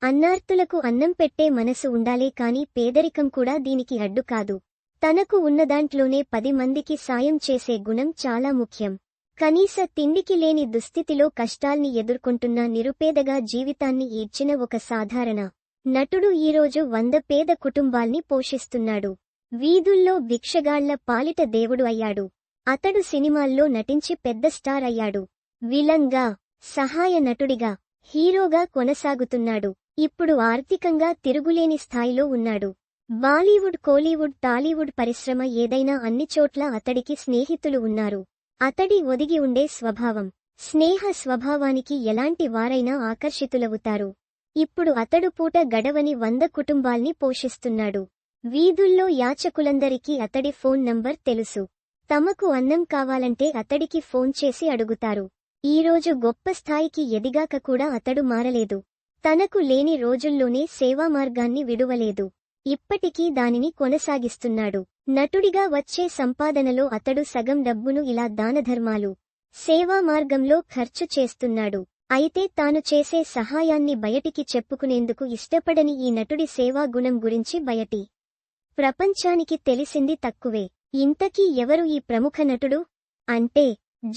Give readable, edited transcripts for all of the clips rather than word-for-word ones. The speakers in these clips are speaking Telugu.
అన్నార్తులకు అన్నం పెట్టే మనసు ఉండాలే కాని పేదరికం కూడా దీనికి అడ్డు కాదు. తనకు ఉన్నదాంట్లోనే 10 మందికి సాయం చేసే గుణం చాలా ముఖ్యం. కనీస తిండికి లేని దుస్థితిలో కష్టాల్ని ఎదుర్కొంటున్న నిరుపేదగా జీవితాన్ని ఈడ్చిన ఒక సాధారణ నటుడు ఈరోజు 100 పేద కుటుంబాల్ని పోషిస్తున్నాడు. వీధుల్లో భిక్షగాళ్ల పాలిట దేవుడు అయ్యాడు. అతడు సినిమాల్లో నటించి పెద్ద స్టార్ అయ్యాడు. విలన్గా, సహాయ నటుడిగా, హీరోగా కొనసాగుతున్నాడు. ఇప్పుడు ఆర్థికంగా తిరుగులేని స్థాయిలో ఉన్నాడు. బాలీవుడ్, కోలీవుడ్, టాలీవుడ్ పరిశ్రమ ఏదైనా అన్ని చోట్ల అతడికి స్నేహితులు ఉన్నారు. అతడి ఒదిగి ఉండే స్వభావం, స్నేహ స్వభావానికి ఎలాంటి వారైనా ఆకర్షితులవుతారు. ఇప్పుడు అతడు పూట గడవని 100 కుటుంబాల్ని పోషిస్తున్నాడు. వీధుల్లో యాచకులందరికీ అతడి ఫోన్ నంబర్ తెలుసు. తమకు అన్నం కావాలంటే అతడికి ఫోన్ చేసి అడుగుతారు. ఈరోజు గొప్ప స్థాయికి ఎదిగాక కూడా అతడు మారలేదు. తనకు లేని రోజుల్లోనే సేవా మార్గాన్ని విడువలేదు. ఇప్పటికీ దానిని కొనసాగిస్తున్నాడు. నటుడిగా వచ్చే సంపాదనలో అతడు సగం డబ్బును ఇలా దానధర్మాలు, సేవా మార్గంలో ఖర్చు చేస్తున్నాడు. అయితే తాను చేసే సహాయాన్ని బయటికి చెప్పుకునేందుకు ఇష్టపడని ఈ నటుడి సేవా గుణం గురించి బయటి ప్రపంచానికి తెలిసింది తక్కువే. ఇంతకీ ఎవరు ఈ ప్రముఖ నటుడు అంటే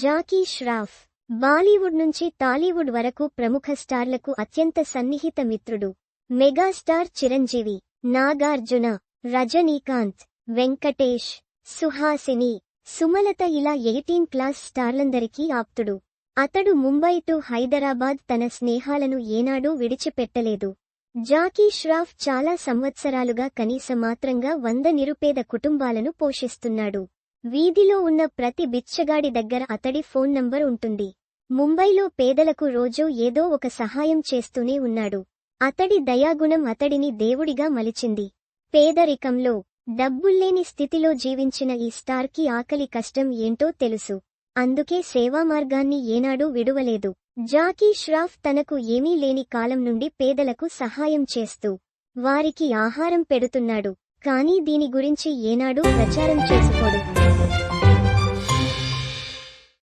జాకీ ష్రాఫ్. బాలీవుడ్ నుంచి టాలీవుడ్ వరకు ప్రముఖ స్టార్లకు అత్యంత సన్నిహిత మిత్రుడు. మెగాస్టార్ చిరంజీవి, నాగార్జున, రజనీకాంత్, వెంకటేష్, సుహాసిని, సుమలత ఇలా 18 క్లాస్ స్టార్లందరికీ ఆప్తుడు. అతడు ముంబై టు హైదరాబాద్ తన స్నేహాలను ఏనాడూ విడిచిపెట్టలేదు. జాకీ ష్రాఫ్ చాలా సంవత్సరాలుగా కనీసమాత్రంగా 100 నిరుపేద కుటుంబాలను పోషిస్తున్నాడు. వీధిలో ఉన్న ప్రతి బిచ్చగాడి దగ్గర అతడి ఫోన్ నంబర్ ఉంటుంది. ముంబైలో పేదలకు రోజూ ఏదో ఒక సహాయం చేస్తూనే ఉన్నాడు. అతడి దయాగుణం అతడిని దేవుడిగా మలిచింది. పేదరికంలో, డబ్బుల్లేని స్థితిలో జీవించిన ఈ స్టార్కి ఆకలి కష్టం ఏంటో తెలుసు. అందుకే సేవా మార్గాన్ని ఏనాడూ విడువలేదు. జాకీ ష్రాఫ్ తనకు ఏమీ లేని కాలం నుండి పేదలకు సహాయం చేస్తూ వారికి ఆహారం పెడుతున్నాడు. కానీ దీని గురించి ఏనాడూ ప్రచారం చేసుకోడు.